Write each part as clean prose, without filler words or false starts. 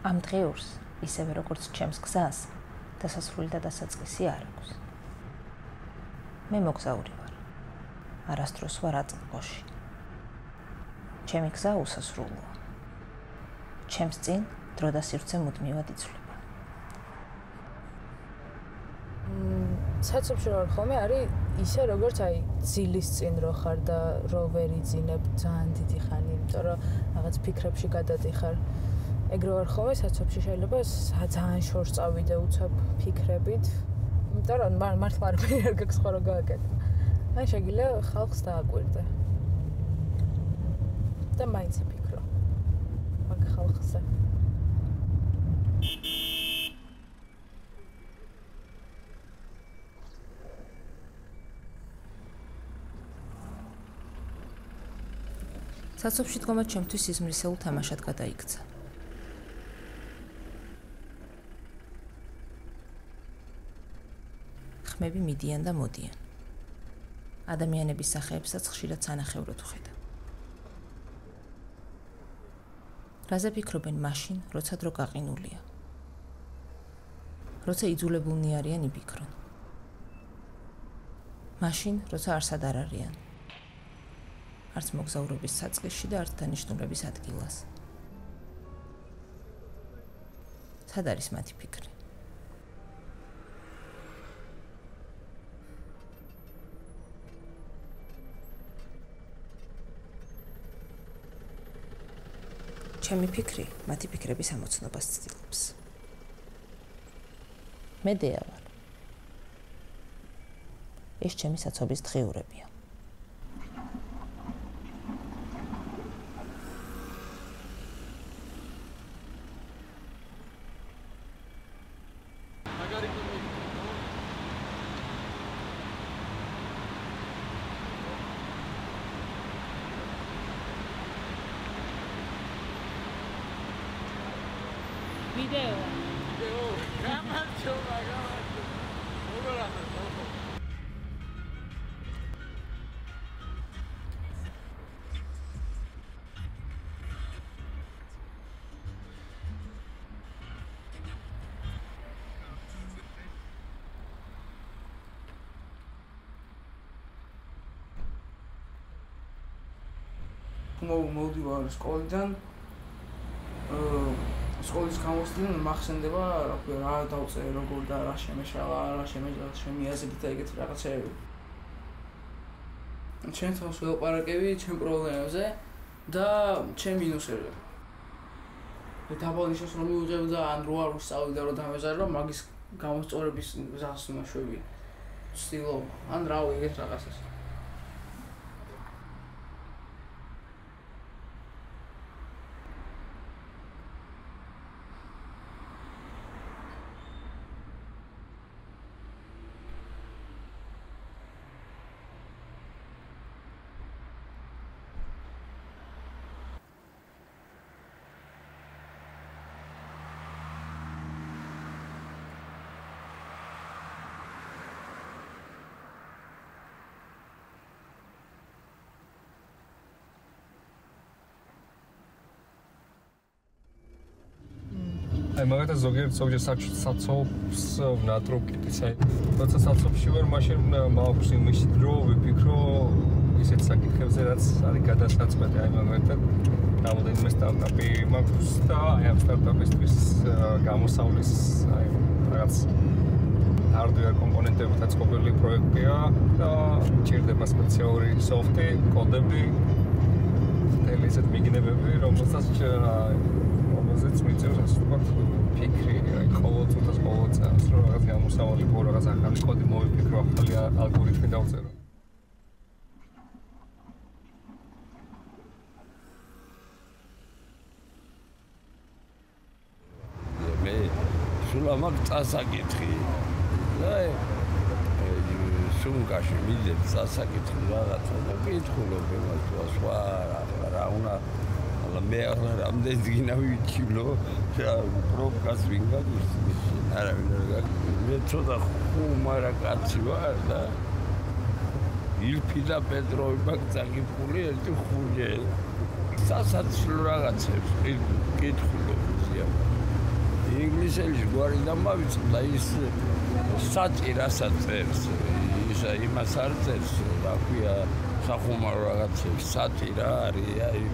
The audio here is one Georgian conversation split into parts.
ამ დღიურს, ისევე როგორც ჩემს გზას, დასასრული და დასაწყისი არ აქვს. მე მოგზაური ვარ. არასდროს ვარ აწმყოში. ჩემი გზა უსასრულოა. ჩემს წინ დრო და სივრცე მუდმივად იცვლება. საცობში რომ ხოლმე არის ისე როგორც აი ძილის წინ რო ხარ და რო ვერ იძინებ ძალიან დიდი ხანი, იმიტომ რომ რაღაც ფიქრებში გადადიხარ. ეგრე ვარ ხოლმე საცობში შეიძლება ძალიან შორს წავიდე უცებ ფიქრებით. იმიტომ რომ მართლა არ გაქვს ხო რა გააკეთე. აი შეგიძლია ხალხს დააკვირდე. და მაინც იფიქრო. მაგ ხალხზე. საცობში დგომა ჩემთვის სიზმრისეულ თამაშად გადაიქცა. ხმები მიდიან და მოდიან. ადამიანების სახეებსაც ხშირად სანახევროდ ვხედავ. რაზე ფიქრობენ მაშინ, როცა დრო გაყინულია? როცა იძულებულნი არიან იფიქრონ. მაშინ, როცა არსად არ არიან. არც მგზავრების საწყისში და არც დანიშნულების ადგილას. სად არის მათი ფიქრი? ჩემი ფიქრი მათი ფიქრების ამოცნობას ცდილობს. მე დეა ვარ. ეს ჩემი საცობის დღიურებია. ვიდეო. გამარჯობა. მოგორა. მოვდივარ სკოლიდან. სკოლის გამოსვლიდან მახსენდება რა დავწერე როგორ და რა შემეშალა, რა შემიაზრდა და ეგეთი რაღაცეები. ჩემ თავს ველაპარაკები ჩემ პრობლემებზე და ჩემ მინუსებზე. დაბალ ისოს რომ მივიღებ და ან რო არ ვისწავლი და რო დამეზარო, მაგის გამოსწორების გზას უმაშვები. ვცდილობ, ან რავი ეგეთ რაღაცას. აი მაგათა ზოგიერთ საცობს ნატროკიტიც აი როცა საცობში ვარ მაშინ მაქვს იმისი დრო ვიფიქრო ისეთ საკითხებზე რაც არის გადასაწყვეტი აი მაგათად რამოდენიმე სტარტაპი მაქვს და აი ამ სტარტაპისთვის გამოსავლის აი რაღაც hardware კომპონენტებით აწყობილი პროექტია და ჭირდება სპეციალური სოფტი, კოდები, ისეთ მიგნებები, რომელსაც რომელზეც მიწევს ასე ვთქვათ ფიქრი, აი ყოველწუთას ყოველ წელს რომ რაღაც გამოსავალი ხო რაღაც ახალი კოდი მოვიფიქრო, ახალი ალგორითმი დავწერო. მე სულ ამან წასაკითხი და სუმკაში მიდე წასაკითხი რაღაცა და კითხულობ იმას სხვა რა უნდა მე რამდენი დგინა ვიცილო პრობკას ვინ გაგვიხსნის არავინ არ გაგვიხსნის მე ცოტა ხუმარა კაცი ვარ და ილფი და პეტროვი მაგწაკიფული ერთი ხუნჯე სასაცილო რაღაცებს კითხულობ ინგლისელში გვარი დამავიწყდა ის სატირასაც წერს. ისა იმას არ წერს, რა ქვია, სახუმარო რაღაცებს, სატირა არის, აი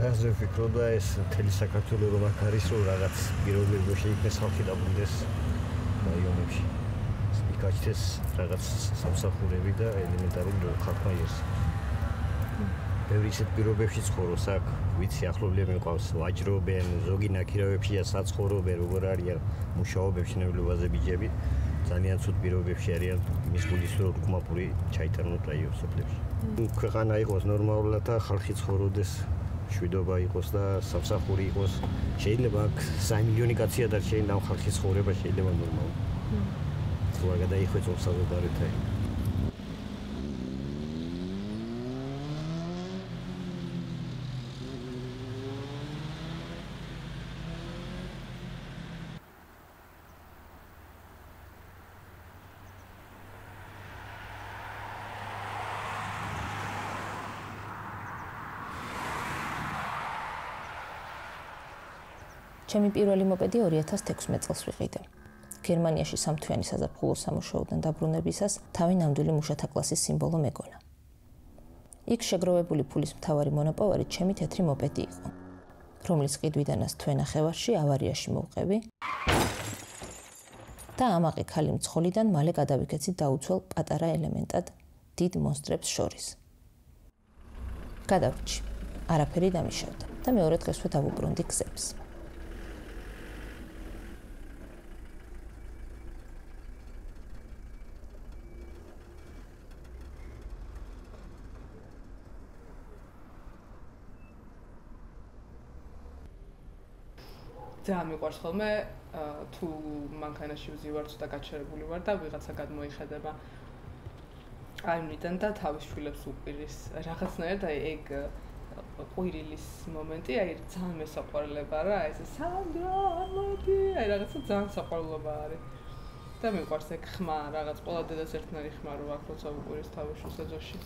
აზრებს ვფიქრობდა ეს მთელი საქართველოს რომ აქ არის რომ რაღაც პირობებია შეიქმნეს ხალხი დაბრუნდეს რაიონებში. მიკაჩეს რაღაც სამსახურები და ელემენტარული ხალხმა იეს. ბევრი ისეთ პირობებში ცხოვრობს აქ, ვიცი ახლობლები მიყავს, ვაჯრობენ, ზოგი ნაქირავებშია საცხოვრობენ, როგორ არიან მუშაობებში ნებლებაზე ბიჯები. ძალიან ცუდ პირობებში არიან მის გულის რო უკმაპური ჩაიტარნოთ რაიონის სოფლებში. ქვეყანა იყოს ნორმალურად და ხალხი ცხოვრობდეს შვიდობა იყოს და სამსახური იყოს. შეიძლება აქ 3 მილიონი კაცია და შეიძლება ამ ხალხის ცხოვრება შეიძლება ნორმალურად. თუ არ გადაიხვეწო საზოგადოება. ჩემი პირველი მოპედი 2016 წელს ვიყიდე. გერმანიაში სამთვიანი საზაფხულო სამუშაოდან დაბრუნებისას თავი ნამდვილი მუშათა კლასის სიმბოლო მეგონა. იქ შეგროვებული ფულის მთავარი მონოპოვარი ჩემი თეთრი მოპედი იყო, რომლის ყიდვიდანაც თვენახევარში ავარიაში მოვყევი და ამაყი ქალი მძღოლიდან მალე გადავიქეცი დაუცველ პატარა ელემენტად დიდ მონსტრებს შორის. გადავჭი, არაფერი დამიშავდა და მეორე დღესვე დავუბრუნდი გზებს. ძალიან მიყვარს ხოლმე თუ მანქანაში ვზივარ ცოტა გაჩერებული ვარ და ვიღაცა გადმოიხედება აიმიდან და თავის შვილებს უყირის რაღაცნაირად აი ეგ ყვირილის მომენტი აი ძალიან მესაყვარლება რა ეს სანდრა ამოდი აი რაღაცა ძალიან საყვარლობა არის და მიყვარს ეგ ხმა რაღაც ყველა დედას ერთნაირი ხმა რო აქ როცა უყირის თავის შვილს ეზოში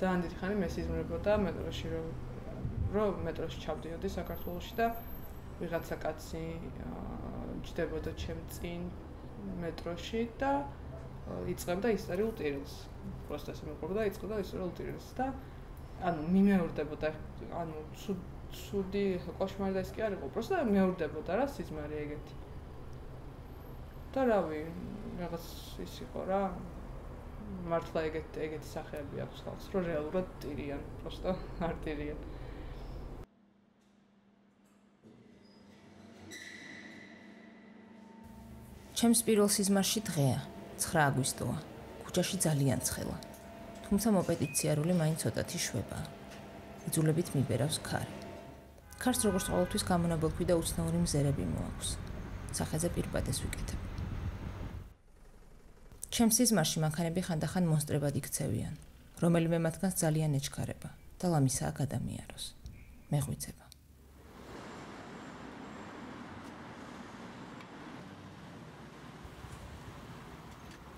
ძალიან დიდი ხანი მესიზმრებოდა მეტროში რომ მეტროში ჩავდიოდი საქართველოში და ვიღაცა კაცი ჯდებოდა ჩემ წინ მეტროში და იწყებდა ისტორიულ ტირილს. просто ესე მეყურდა იწყებდა ისტორიულ ტირილს და ანუ მიმეორდებოდა ანუ ცუდი კოშმარი და ის კი არ იყო. просто მეორდებოდა რა სიზმარი ეგეთი. და რავი, რაღაც ის იყო რა. მართლა ეგეთი სახეები აქვს ხალხს, რომ რეალურად ტირიან, просто არ ტირიან. ჩემს პირველ სიზმარში დღეა, 9 აგვისტოა. ქუჩაში ძალიან ცხელა. თუმცა მოპედით სიარული მაინც ცოტათი შვებაა. იძულებით მიბერავს ქარი. ქარს როგორც ყოველთვის გამონაბოლქვი და უცნაური მზერები მოაქვს. სახეზე პირბადეს ვიკეთებ. ჩემს სიზმარში მანქანები ხანდახან მონსტრებად იქცევიან, რომელიმე მათგანს ძალიან ეჩქარება და ლამისაა გადამიაროს. მეღვიძება.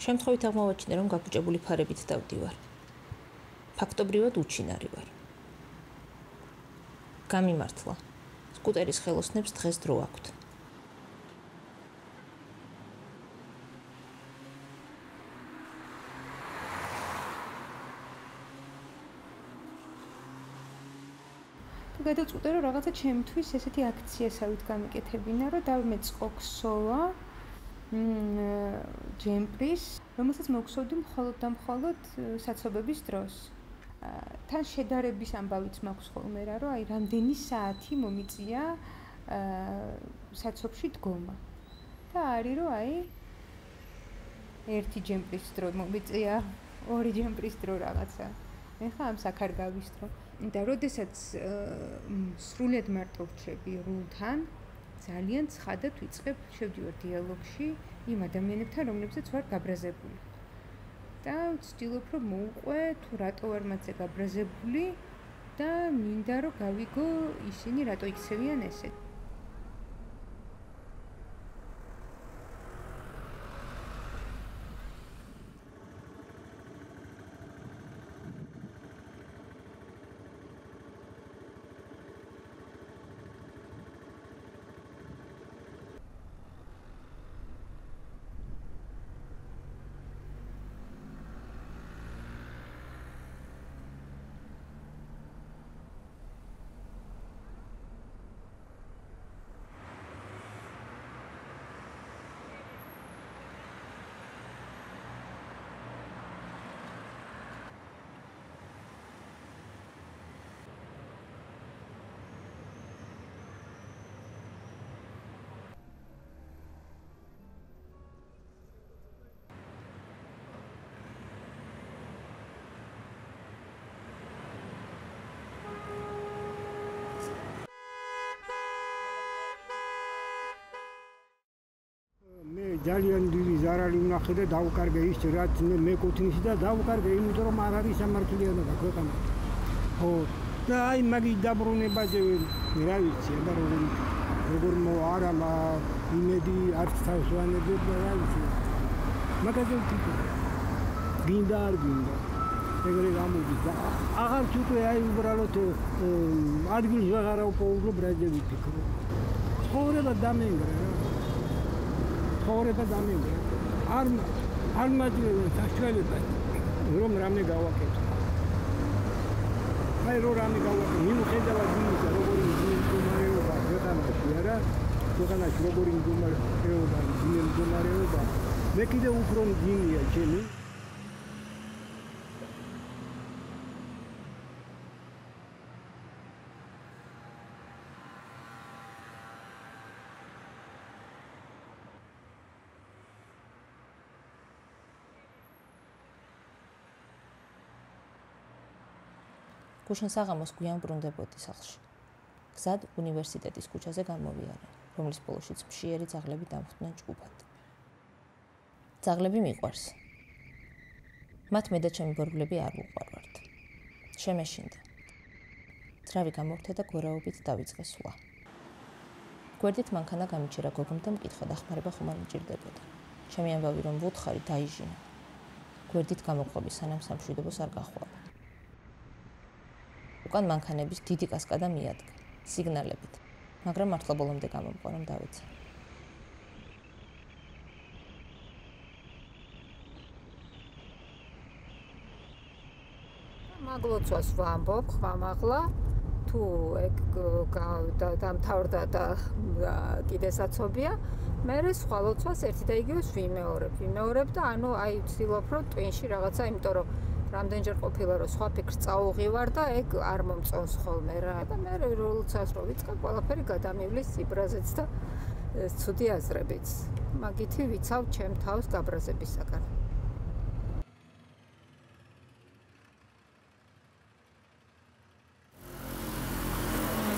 შემთხვევით აღმოვაჩინე, რომ გაგუჭებული ფარებით დავდივარ. ფაქტობრივად უჩინარი ვარ. გამიმართლა. სკუტერის ხელოსნებს დღეს დრო აქვთ. თუ გადაწყვიტე, რომ რაღაცა ჩემთვის ესეთი აქციასავით გამიკეთებინა, რომ დავიმეწყო ქსოვა ჯემპრის, რომელსაც მოვხსოვდი მხოლოდ და მხოლოდ საცობების დროს. თან შედარების ამბავიც მაქვს ხოლმე რა, რომ აი რამდენი საათი მომიწია საცობში დგომა. და არის რომ აი ერთი ჯემპრის დრო მომიწია, ორი ჯემპრის დრო რაღაცა. ეხლა ამ საქარგავის დრო. და როდესაც სრულიად მარტო ვჩები რულთან, ძალიან ცხადად ვიწყებ შევდივარ დიალოგში იმ ადამიანებთან, რომლებსაც ვარ გაბრაზებული. და ვცდილობ რომ მოვუყვე თუ რატო ვარ მათზე გაბრაზებული და მინდა რომ გავიგო ისინი რატო იქცევიან ესე. ძალიან დიდი ზარალი ვნახე და დავუკარგე ის რაც მე კუთნის და დავუკარგე იმიტომ რომ არ არის სამართლიანობა ქვეყანა. ხო და აი მაგის დაბრუნებაზე რა ვიცი და როგორ მოარა იმედი არც თავს ვანებებ და რა ვიცი. მაგაზე ვთქვი. გინდა არ გინდა. ეგრე გამოდის და აღარ თვითონ აი უბრალოდ ადგილს ვეღარ აუპოულობ რაზე ვიფიქრო. ცხოვრება დამენგრა რა. ცხოვრება დამენგრა. არ მაძლევენ საშუალება რომ რამე გავაკეთო. აი რომ რამე გავაკეთო, მიუხედავად იმისა, როგორი მდგომარეობა ქვეყანაში არა, ქვეყანაში როგორი მდგომარეობა, მე კიდე უფრო მძიმეა ჩემი. გუშინ საღამოს გვიან ბრუნდებოდი სახლში. გზად უნივერსიტეტის ქუჩაზე გამოვიარე, რომლის ბოლოშიც მშიერი ძაღლები დამხვდნენ ჭკუპად. ძაღლები მიყვარს. მათ მე და ჩემი ბორბლები არ უყვარვართ. შემეშინდა. ძრავი გამოვრთა და გვერაობით დავიწყე სვლა. გვერდით მანქანა გამიჩერა გოგომ და მკითხა დახმარება ხომ არ მჭირდებოდა. ჩემი ამბავი რომ ვუთხარი დაიჟინა. გვერდით გამოყვები სანამ სამშვიდობოს არ გახვალა. უკან მანქანების დიდი კასკადა მიადგა, სიგნალებით, მაგრამ მართლა ბოლომდე გამომყვა რომ დავეცა. მაგლოცვას ვამბობ ხმამაღლა, თუ ეგ დამთავრდა და კიდე საცობია, მე სხვა ლოცვას ერთი და იგივეს ვიმეორებ და ანუ აი ვცდილობ რომ ტვინში რაღაცა, იმიტომ რომ რამდენჯერ ყოფილა რომ სხვა ფიქრს წაუღივარ და ეგ არ მომწონს ხოლმე რა და მე როლცას რო ვიწყებ ყველაფერი გადამივლის ციბრაზეც და ცუდი აზრებიც. მაგითი ვიცავ ჩემ თავს გაბრაზებისაგან.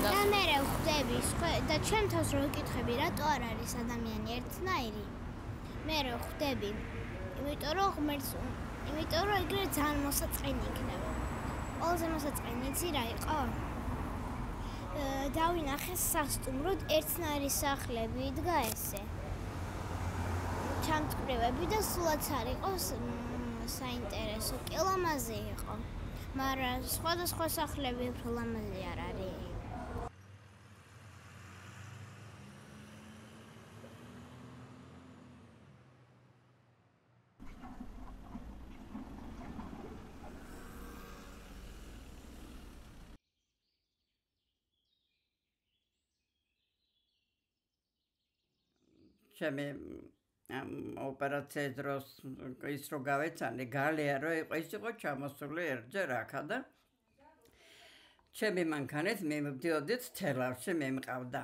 და მე ხვდები და ჩემ თავს რო ვიკითხები რატო არ არის ადამიანი ერთნაირი. მე ხვდები, იმიტომ რომ ღმერთს იმიტომ რომ ეგრე ძალიან მოსაწყენი იქნება. ყველაზე მოსაწყენი იცი რა იყო? დავინახე სასტუმროდ ერთნაირი სახლები იდგა ესე. ჩამწკრივები და სულაც არ იყო საინტერესო, კი ლამაზი იყო. მაგრამ სხვადასხვა სახლები უფრო ლამაზი არ არის. ჩემი ოპერაციის დროს ის რო გავეცანი გალია რო იყო ის იყო ჩამოსული ერთჯერ აქა და ჩემი მანქანით მე მივდიოდით თელავში მე მყავდა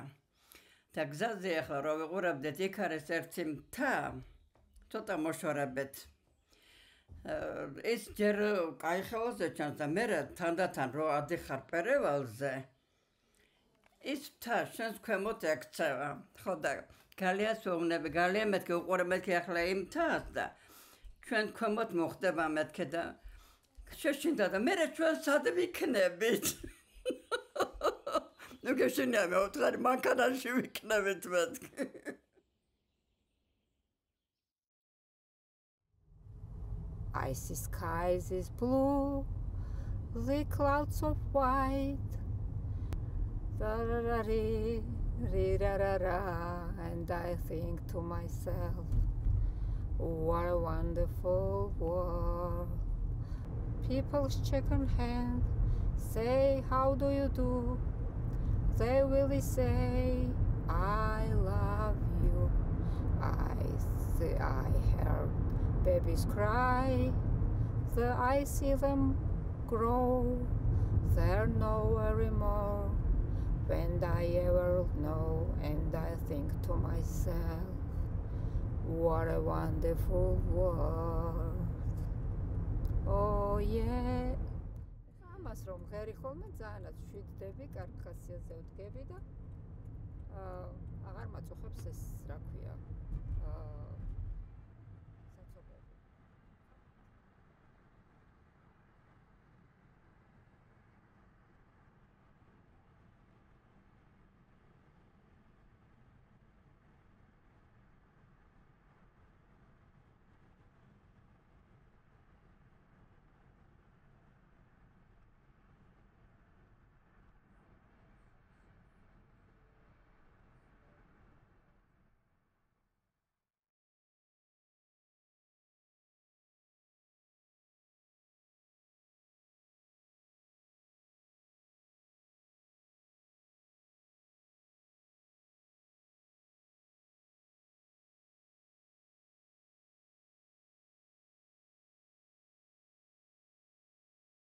და გზაზე ახლა რო ვიყურებდეთ, იქ არის ერთი მთა, ცოტა მოშორებით. ეს ჯერ კაი ხელაზე ჩანს და მე თანდათან რო ადიხარ პერევალზე, ის მთა შენს ქვემოთ ექცევა. ხო და გალიას ვეუბნები, გალია მეთქე უყურე მეთქე ახლა იმ მთას და ჩვენ ქვემოთ მოხდება მეთქე და შეშინდა და მე ჩვენ სად ვიქნებით? ნუ გეშინია მე უთხარი მანქანაში ვიქნებით მეთქე. Icy skies is blue, the clouds of white. Da-da-da-dee, dee-da-da-da, and I think to myself, what a wonderful world. People shake hands, say, how do you do? They will say, I love you. I heard babies cry, I see them grow, they're nowhere anymore. When I ever know, and I think to myself, what a wonderful world. Oh yeah. ამას რომ ღერი ხოლმე ძალიანაც შვიდდები, კარგ ხასიათზე ვდგები და აღარ მაწუხებს ეს, რა ქვია,